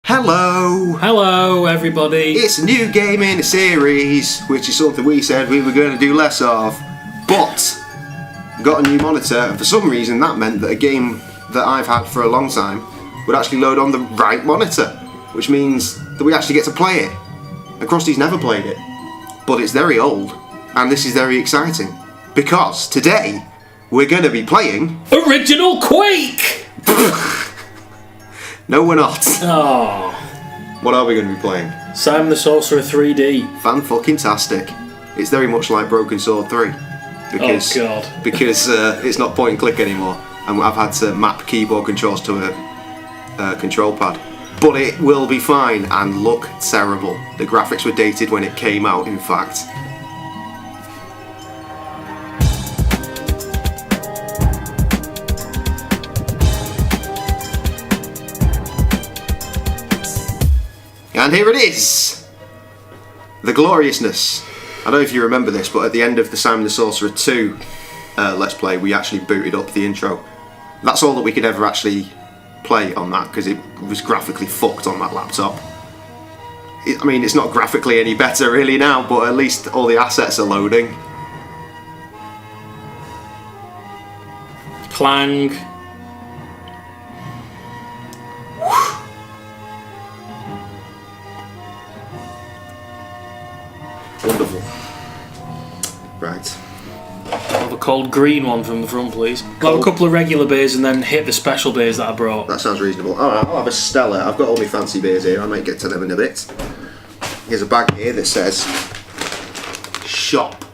Hello! Hello, everybody! It's a new game in a series, which is something we said we were going to do less of. But, got a new monitor, and for some reason that meant that a game that I've had for a long time would actually load on the right monitor, which means that we actually get to play it. And Krusty's never played it, but it's very old, and this is very exciting, because today we're going to be playing... Original Quake! No, we're not. Oh. What are we going to be playing? Simon the Sorcerer 3D. Fan-fucking-tastic. It's very much like Broken Sword 3. Because, oh God. Because it's not point and click anymore, and I've had to map keyboard controls to a control pad. But it will be fine and look terrible. The graphics were dated when it came out, in fact. And here it is! The gloriousness. I don't know if you remember this, but at the end of the Simon the Sorcerer 2 Let's Play, we actually booted up the intro. That's all that we could ever actually play on that, because it was graphically fucked on that laptop. I mean, it's not graphically any better really now, but at least all the assets are loading. Clang. Wonderful. Right. I'll have a cold green one from the front, please. I'll have a couple of regular beers and then hit the special beers that I brought. That sounds reasonable. Alright, I'll have a Stella. I've got all my fancy beers here. I might get to them in a bit. Here's a bag here that says shop.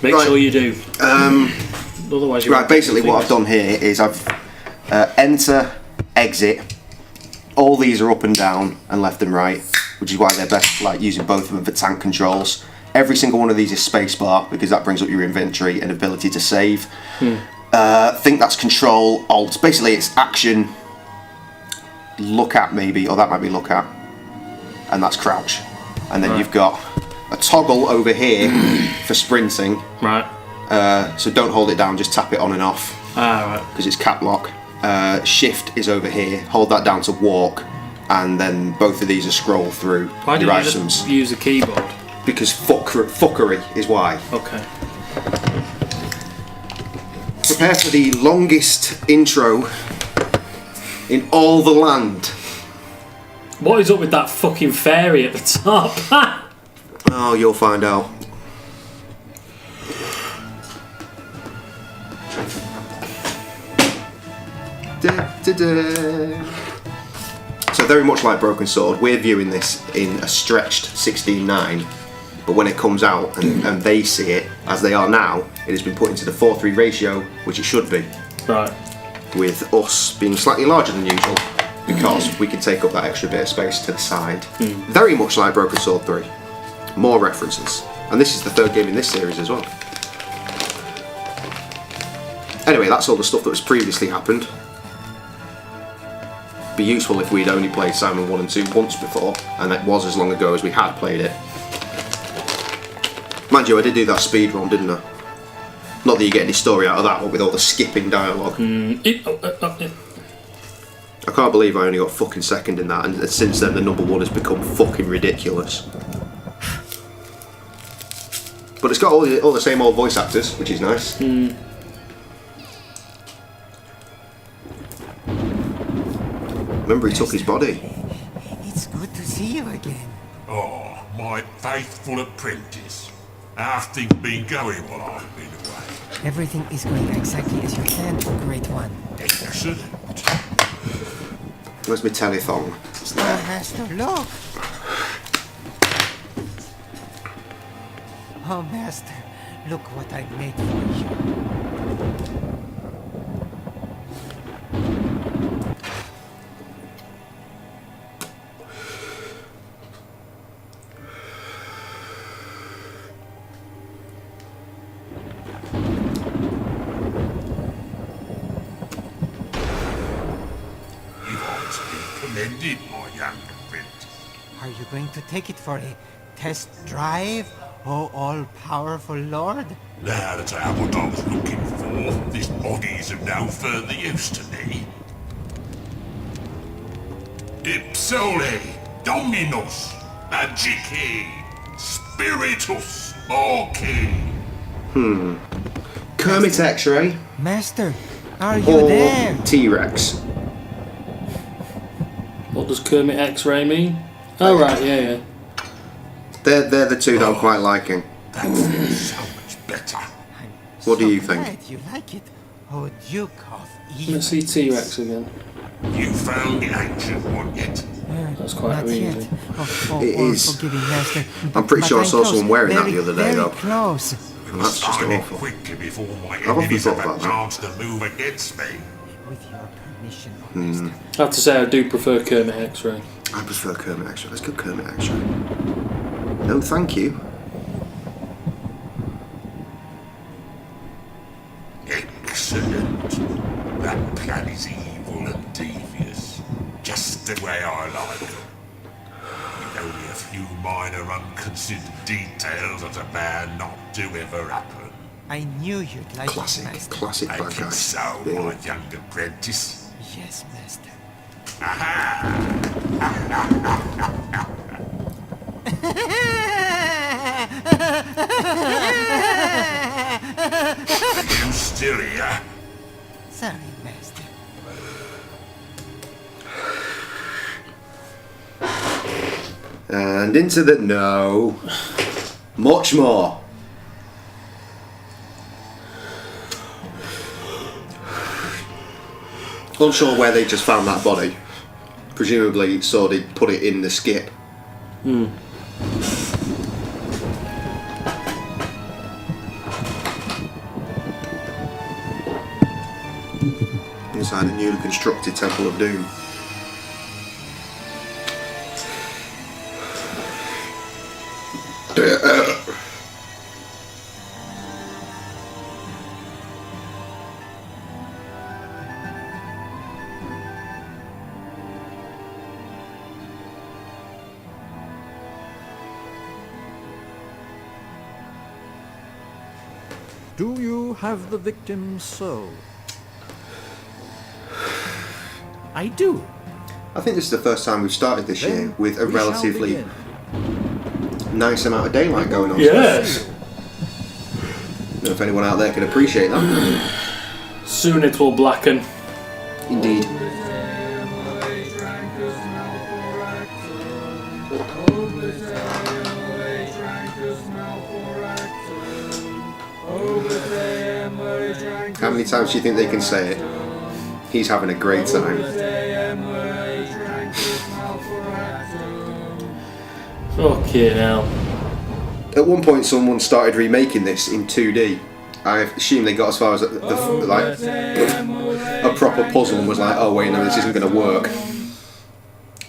Make sure you do. Otherwise, you right. Basically, what I've done here is I've enter, exit. All these are up and down and left and right, which is why they're best like using both of them for tank controls. Every single one of these is spacebar because that brings up your inventory and ability to save. I think that's control, alt. Basically, it's action, look at maybe, or that might be look at, and that's crouch. And then you've got a toggle over here for sprinting. Right. So don't hold it down, just tap it on and off. Right. Because it's cap lock. Shift is over here. Hold that down to walk, and then both of these are scroll through. Why your didn't you items. just use the keyboard? Because fuckery is why. Okay. Prepare for the longest intro in all the land. What is up with that fucking fairy at the top? Oh, you'll find out. So very much like Broken Sword, we're viewing this in a stretched 16:9, but when it comes out and they see it as they are now, it has been put into the 4:3 ratio, which it should be. Right. With us being slightly larger than usual, because we can take up that extra bit of space to the side. Very much like Broken Sword 3. More references. And this is the third game in this series as well. Anyway, that's all the stuff that was previously happened. Be useful if we'd only played Simon 1 and 2 once before, and that was as long ago as we had played it. Mind you, I did do that speed run, didn't I? Not that you get any story out of that one with all the skipping dialogue. I can't believe I only got fucking second in that, and since then the number one has become fucking ridiculous. But it's got all the same old voice actors, which is nice. Remember, he took his body. It's good to see you again. Oh, my faithful apprentice. How've things been going while I've been away? Everything is going exactly as you planned, Great One. Excellent. Where's my telethon? It's there. Master, look! Oh, Master, look what I made for you. Commended, my young apprentice. Are you going to take it for a test drive, oh all-powerful Lord? Now that I have what I was looking for, this body is of no further use to me. Ipsole, Dominus, Magici, Spiritus, Orci. Kermit X-Ray Master, are you or there? T-Rex? What does Kermit X-Ray mean? Oh right, yeah. They're the two that I'm quite liking. That's so much better. What do you think? Glad you like it. Oh, Duke of Let's see T-Rex again. You found the ancient one yet? That's quite Not yet. easy. It is. Forgiving, Master. I'm pretty sure I saw Close. someone wearing that Very, the other day, very though. Close. And that's just Sign it awful. quickly before my I've often enemies thought have a about that. chance to move against me. With your permission, Master. I have to say I do prefer Kermit X-Ray. I prefer Kermit X-Ray. Let's go Kermit X-Ray. No, thank you. Excellent. That plan is evil and devious. Just the way I like them. With only a few minor unconsidered details that are bound not to ever happen. I knew you'd like Classic, it, Master. classic I bad think guy. so, Bill. my young apprentice. Yes, Master. You still here? Sorry, Master. And into the no. Much more. Unsure where they just found that body. Presumably, so they put it in the skip. Inside a newly constructed Temple of Doom. Do you have the victim's soul? I do. I think this is the first time we've started this year Then with a we shall relatively begin. nice amount of daylight going on. Yes. I don't know if anyone out there can appreciate that. Soon it will blacken. Indeed. How many times do you think they can say it? He's having a great time. Fucking hell. At one point, someone started remaking this in 2D. I assume they got as far as like a proper puzzle and was like, "Oh wait, no, this isn't going to work."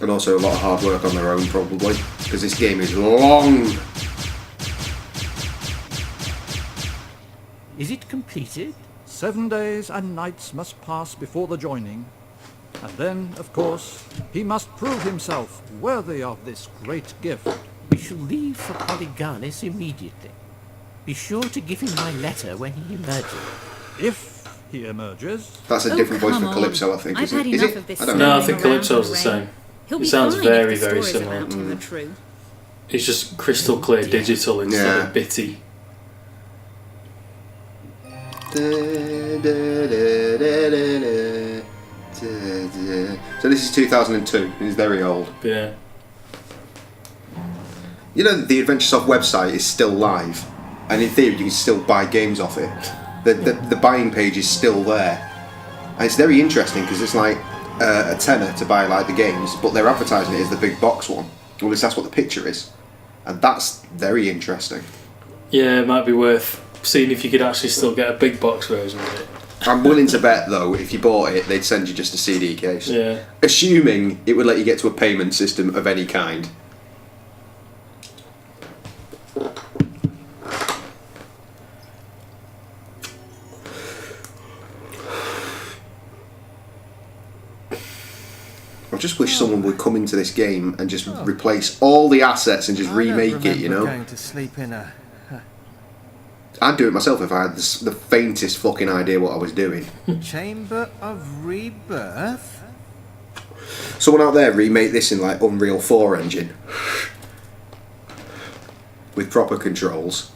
And also a lot of hard work on their own, probably, because this game is long. Is it completed? 7 days and nights must pass before the joining. And then, of course, he must prove himself worthy of this great gift. We shall leave for Polyganis immediately. Be sure to give him my letter when he emerges. If he emerges, That's a Oh, different voice come for Calypso, I on. think. I've Is had it? Is enough it? of this I don't know. No, I standing think around Calypso's the Ray. same. He'll It be sounds fine very, if the very stories similar. about him are true. It's just crystal clear digital instead Yeah. of bitty. So this is 2002. He's very old. Yeah. You know, the Adventuresoft website is still live, and in theory, you can still buy games off it. The buying page is still there, and it's very interesting because it's like a tenner to buy like the games, but they're advertising it as the big box one. Well, at least that's what the picture is, and that's very interesting. Yeah, it might be worth seeing if you could actually still get a big box version of it. I'm willing to bet though, if you bought it, they'd send you just a CD case. Yeah. Assuming it would let you get to a payment system of any kind. I just wish someone would come into this game and just replace all the assets and just remake it, you know? Going to sleep in a I'd do it myself if I had the faintest fucking idea what I was doing. chamber of rebirth. Someone out there remake this in like Unreal 4 engine with proper controls.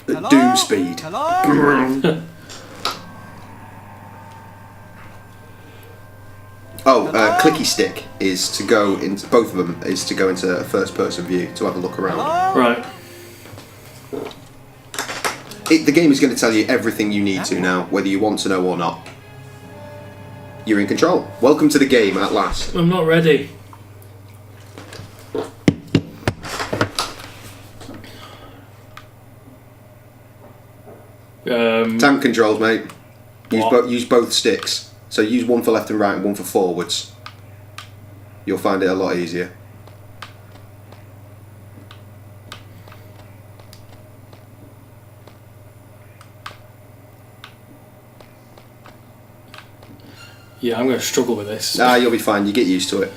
At Doom speed. Hello? Clicky stick is to go into both of them is to go into a first person view to have a look around. Right. The game is going to tell you everything you need to now, whether you want to know or not. You're in control. Welcome to the game at last. I'm not ready. Tank controls, mate. What? Use both sticks. So use one for left and right and one for forwards. You'll find it a lot easier. Yeah, I'm going to struggle with this. Nah, you'll be fine. You get used to it.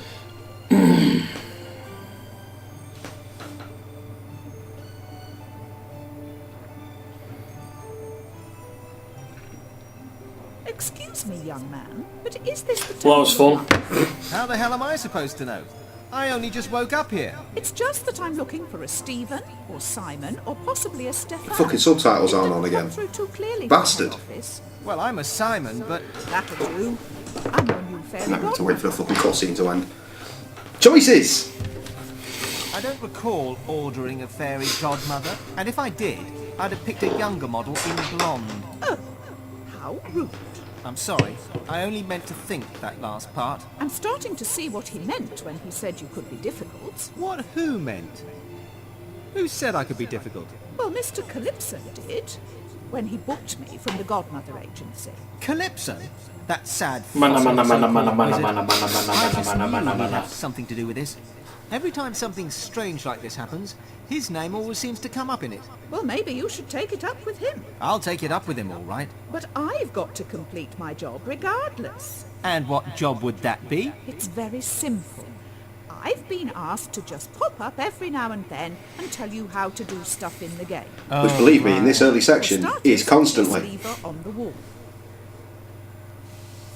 Excuse me, young man, but is this the time? Well, that was fun. How the hell am I supposed to know? I only just woke up here. It's just that I'm looking for a Stephen or Simon or possibly a Stefan. Fucking subtitles It aren't didn't on again. come through too clearly Bastard. from the office. Well, I'm a Simon, but That'll do. I'm your new fairy I'm having to wait for the godmother. fucking cutscene to end. Choices! I don't recall ordering a fairy godmother. And if I did, I'd have picked a younger model in blonde. Oh, how rude. I'm sorry, I only meant to think that last part. I'm starting to see what he meant when he said you could be difficult. What who meant? Who said I could be difficult? Well, Mr. Calypso did, when he booked me from the Godmother Agency. Calypso? That sad Mana, fossil mana, mana, so-called mana, mana, wizard? mana, mana, mana, I just mana, mana, knew mana, he'd mana. have something to do with this. Every time something strange like this happens, his name always seems to come up in it. Well, maybe you should take it up with him. I'll take it up with him, all right. But I've got to complete my job regardless. And what job would that be? It's very simple. I've been asked to just pop up every now and then and tell you how to do stuff in the game. Which, believe me, in this early For section starters, is constantly. this lever on the wall.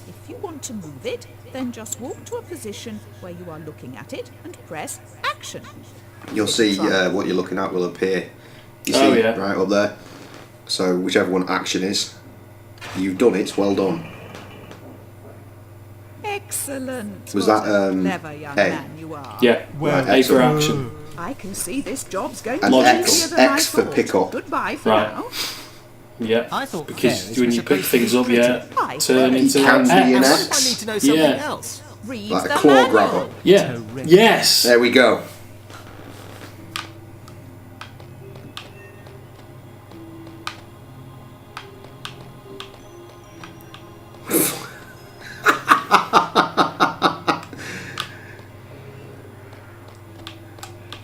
If you want to move it, then just walk to a position where you are looking at it and press action. You'll see what you're looking at will appear. You see Oh, yeah. right up there. So whichever one action is, you've done it. Well done. Excellent. Was What that, a clever young A? man you are. Yeah. Right, A for excellent. action. I can see this job's going to And be X- easier than I X for thought. pick up. Goodbye for Right. now. Yeah. I thought Because fairies when were you pick supposed to be things up, pretty. yeah, Hi. turn into Can an be an X. I need X. to know something Yeah. else. Read Like a the claw manual. grabber. Yeah. Terrific. Yes. There we go.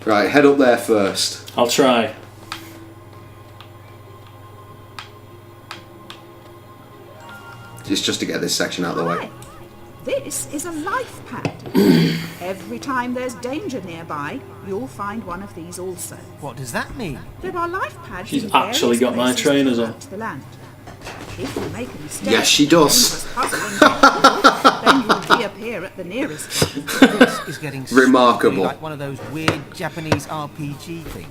Right, head up there first. I'll try. Just to get this section out of the way. Hi. This is a life pad. Every time there's danger nearby, you'll find one of these also. What does that mean? There are life pads She's in actually various got my places trainers on. throughout the land. If you make a mistake, Yes, she does. dangerous puzzling, then you'll reappear at the nearest one. This is getting Remarkable. like one of those weird Japanese RPG things.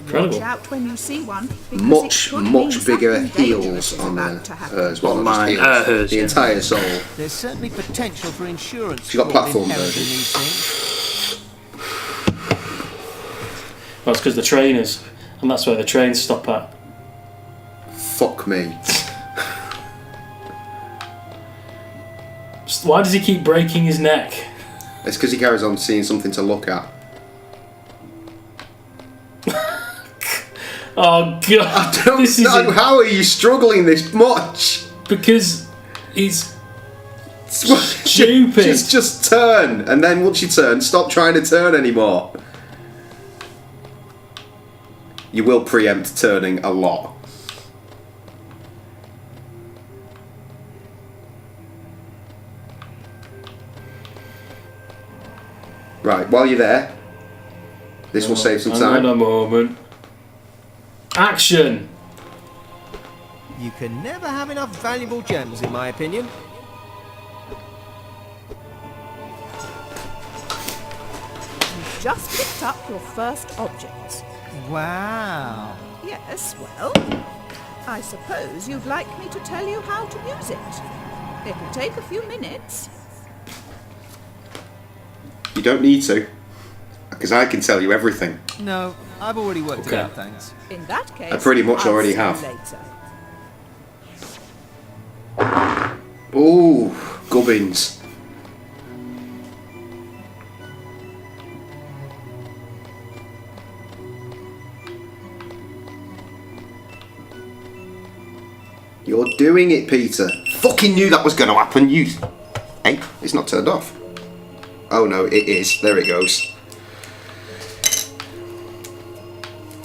Watch Incredible. out when you see one, because Much, it could much mean bigger something dangerous heels is on about there to happen. as well. On not just mine, heels. hers, The yeah. entire soul. There's certainly potential for insurance She's got fraud platform inherent in version. these things. Well, it's because the trainers, and that's where the trains stop at. Fuck me. Why does he keep breaking his neck? It's because he carries on seeing something to look at. Oh god! This is No, how are you struggling this much? because he's stupid. Just turn, and then once you turn, stop trying to turn anymore. You will preempt turning a lot. Right, while you're there, this will save some Hang on time. a moment. Action! You can never have enough valuable gems, in my opinion. You've just picked up your first objects. Wow. Yes, well, I suppose you'd like me to tell you how to use it. It'll take a few minutes. You don't need to, because I can tell you everything. No, I've already worked it Okay. out, thanks. In that case, I pretty much I'll already see you have. later. Ooh, gubbins. You're doing it, Peter. Fucking knew that was going to happen. You. Hey, it's not turned off. Oh no, it is. There it goes.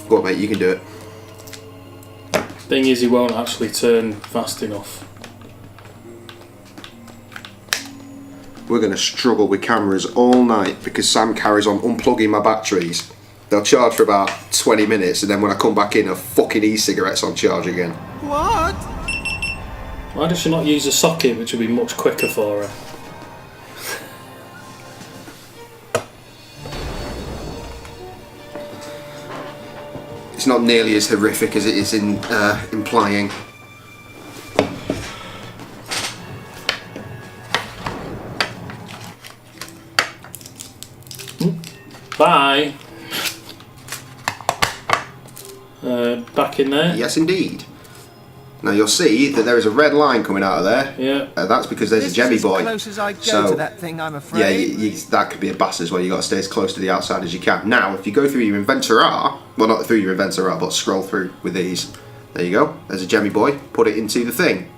Go on, mate. You can do it. Thing is, he won't actually turn fast enough. We're going to struggle with cameras all night because Sam carries on unplugging my batteries. They'll charge for about 20 minutes, and then when I come back in, a fucking e-cigarette's on charge again. What? Why does she not use a socket, which would be much quicker for her? It's not nearly as horrific as it is in implying. Bye. Back in there. Yes, indeed. Now you'll see that there is a red line coming out of there. Yeah. That's because there's This a Jemmy is boy. as close as I go So, to that thing, I'm afraid. yeah, that could be a bus as well. You got to stay as close to the outside as you can. Now, if you go through your inventor well, not through your inventor but scroll through with these. There you go. There's a Jemmy boy. Put it into the thing.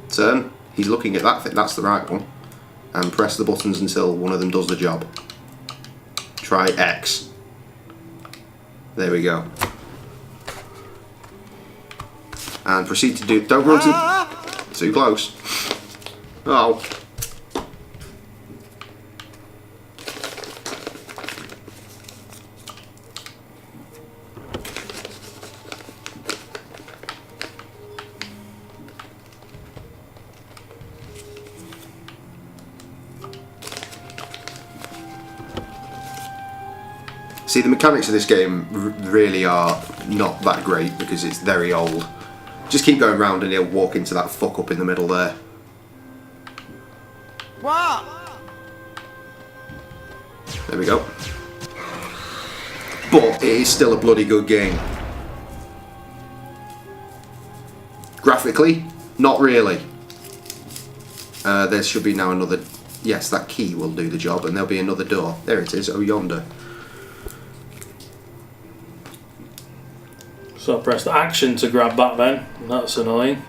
Turn. He's looking at that thing. That's the right one. And press the buttons until one of them does the job. Try X. There we go. And proceed to do. Don't run too close. Oh. See, the mechanics of this game really are not that great because it's very old. Just keep going round and he'll walk into that fuck up in the middle there. What? There we go. But it is still a bloody good game. Graphically, not really. There should be now another... Yes, that key will do the job, and there'll be another door. There it is, oh yonder. So I pressed action to grab that then. That's annoying.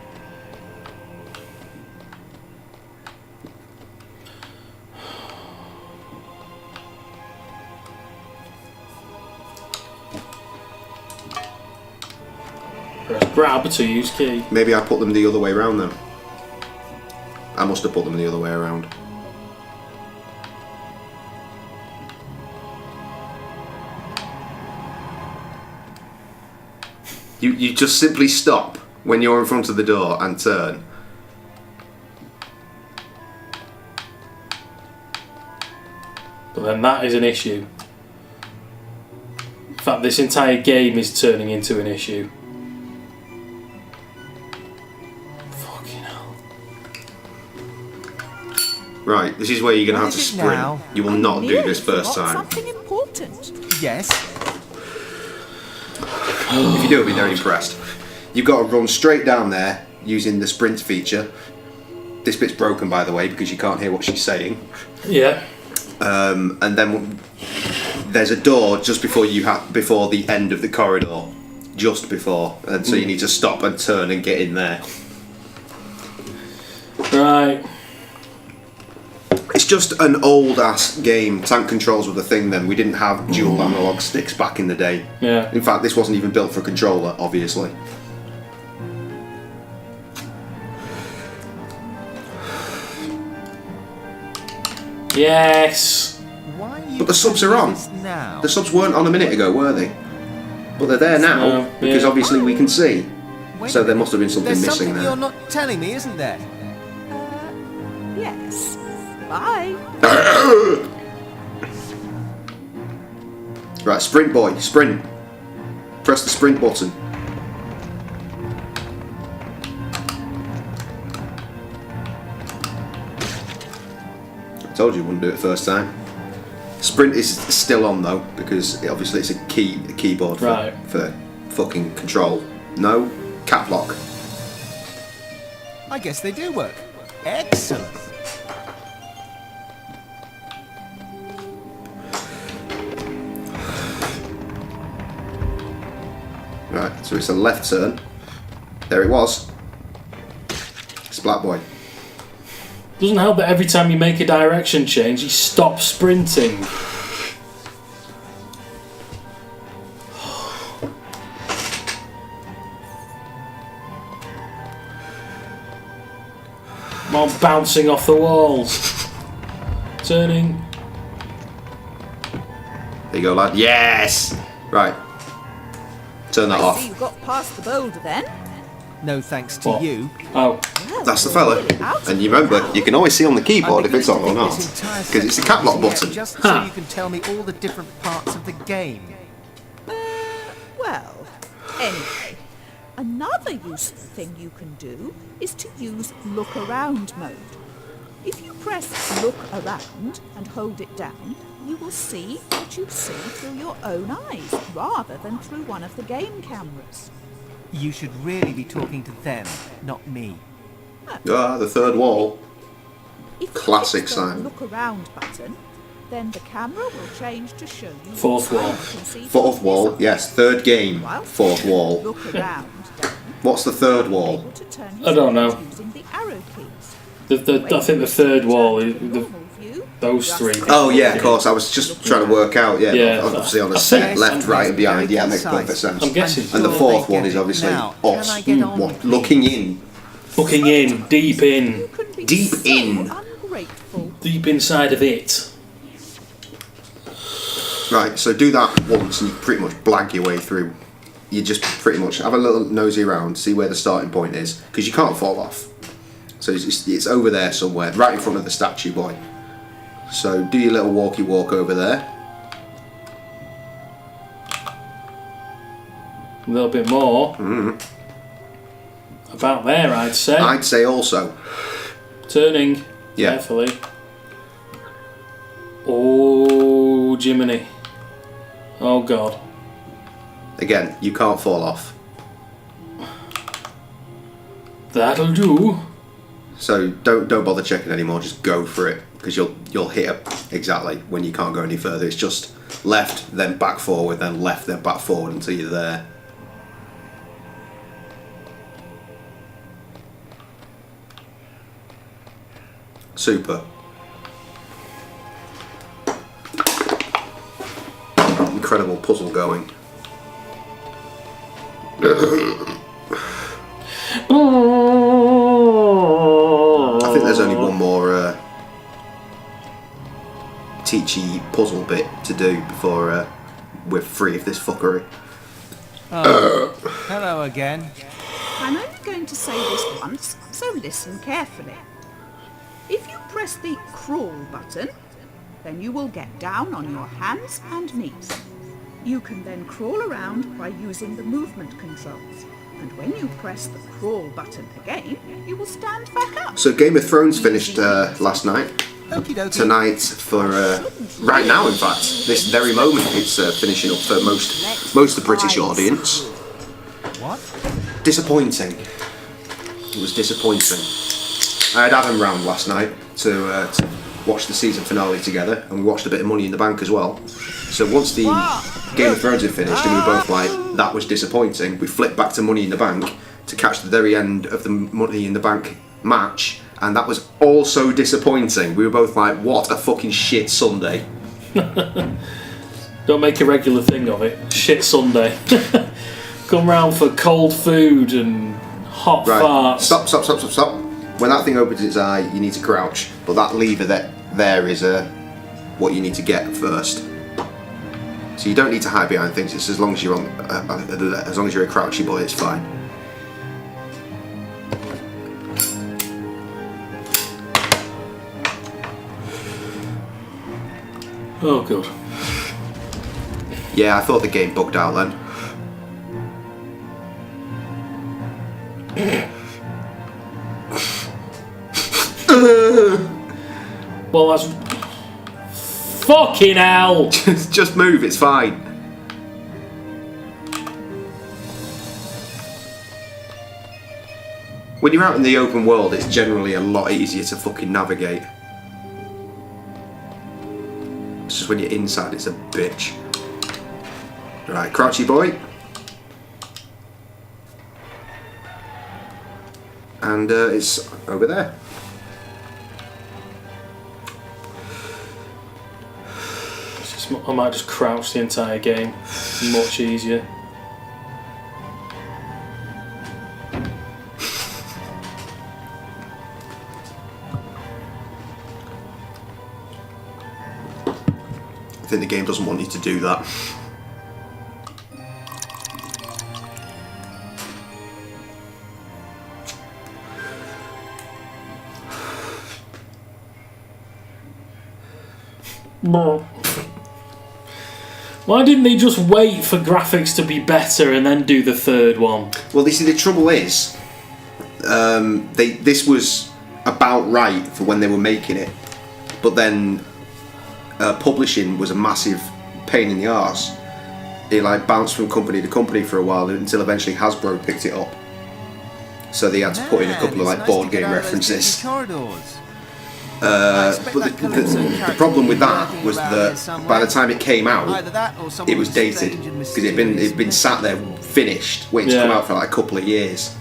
Press grab to use key. Maybe I put them the other way around then. I must have put them the other way around. You just simply stop when you're in front of the door and turn. But then that is an issue. In fact, this entire game is turning into an issue. Fucking hell. Right, this is where you're going to have to is it sprint. now? You will not do Nearly this first forgot time. Something important. Yes. If you do, I'll be very impressed. You've got to run straight down there using the sprint feature. This bit's broken, by the way, because you can't hear what she's saying. Yeah. And then there's a door just before before the end of the corridor, just before, and so you need to stop and turn and get in there. Right. It's just an old ass game. Tank controls were the thing then. We didn't have dual analog sticks back in the day. Yeah. In fact, this wasn't even built for a controller, obviously. Yes. Why are you But the subs are doing on. this now? The subs weren't on a minute ago, were they? But they're there now, Yeah. because obviously we can see. Wait So a there minute. must have been something There's missing something there. you're not telling me, isn't there? Yes. Bye. Right, sprint boy, sprint. Press the sprint button. I told you wouldn't do it first time. Sprint is still on though, because obviously it's a keyboard Right. for fucking control. No, cap lock. I guess they do work. Excellent. Right, so it's a left turn. There it was. Splat boy. Doesn't help that every time you make a direction change, you stop sprinting. I'm all bouncing off the walls. Turning. There you go, lad. Yes! Right. Turn that I off. see you got past the boulder then. No thanks to What? you. Oh, Well, That's the you're fella. really out of And you it remember, now. you can always see on the I'm keyboard if it's on beginning or to not. think this entire Because it's the section cap lock is here button. Just Huh. so you can tell me all the different parts of the game. Well, anyway, another useful thing you can do is to use look around mode. If you press look around and hold it down, you will see what you see through your own eyes rather than through one of the game cameras. You should really be talking to them, not me. Ah, the third wall. If you Classic hit the Simon. look around button, then the camera will change to show you Fourth what wall. you can see Fourth from wall, this yes. Third game. Whilst Fourth you wall. Look around down, What's the third wall? able to turn I don't know. using the arrow keys. I think the third wall is Normal view, those just three. Oh yeah, of course. I was just trying to work out. Yeah, Yeah. obviously on the I set, think- left, right, and behind. Yeah, makes Very perfect sense. I'm guessing. And the Sure fourth they one get is it. obviously Now, us. can I get on What? with Looking in. Looking in, deep in, You can be Deep so in. ungrateful. deep inside of it. Right, so do that once and you pretty much blag your way through. You just pretty much have a little nosy around, see where the starting point is, because you can't fall off. So it's over there somewhere, right in front of the statue boy. So do your little walkie walk over there. A little bit more. About there, I'd say. I'd say also. Turning Yeah. carefully. Oh, Jiminy. Oh, God. Again, you can't fall off. That'll do. So don't bother checking anymore. Just go for it, because you'll hit it exactly when you can't go any further. It's just left, then back forward, then left, then back forward until you're there. Super. Incredible puzzle going. I think there's only one more teachy puzzle bit to do before we're free of this fuckery. Hello again. I'm only going to say this once, so listen carefully. If you press the crawl button, then you will get down on your hands and knees. You can then crawl around by using the movement controls. And when you press the crawl button again, you will stand back up. So Game of Thrones finished last night. Okie dokie. Tonight for right now, in fact, this very moment, it's finishing up for most of the British audience. What? Disappointing. It was disappointing. I had Adam round last night to watch the season finale together, and we watched a bit of Money in the Bank as well. So once the Game of Thrones had finished, and we were both like, that was disappointing, we flipped back to Money in the Bank to catch the very end of the Money in the Bank match, and that was also disappointing. We were both like, what a fucking shit Sunday. Don't make a regular thing of it. Shit Sunday. Come round for cold food and hot Right, farts. stop. When that thing opens its eye, you need to crouch, but that lever there is what you need to get first. So you don't need to hide behind things. It's as long as you're on, as long as you're a crouchy boy, it's fine. Oh, good. Yeah, I thought the game bugged out then. Well, that's fucking hell. Just move. It's fine. When you're out in the open world, it's generally a lot easier to fucking navigate. It's just when you're inside, it's a bitch. Right, crouchy boy. And it's over there. I might just crouch the entire game. Much easier. I think the game doesn't want you to do that. Why didn't they just wait for graphics to be better and then do the third one? Well, you see, the trouble is, this was about right for when they were making it, but then publishing was a massive pain in the arse. It like bounced from company to company for a while until eventually Hasbro picked it up. So they had to put in a couple of like board game references. But the problem with that was that by the time it came out, it was dated because it'd been sat there finished, waiting to come out for like a couple of years.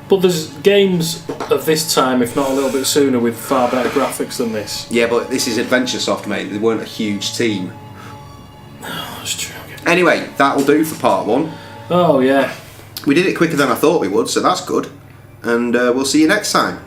But there's games of this time, if not a little bit sooner, with far better graphics than this. Yeah, but this is Adventuresoft, mate. They weren't a huge team. Oh, that's true. Anyway, that'll do for part 1. Oh yeah. We did it quicker than I thought we would, so that's good. And we'll see you next time.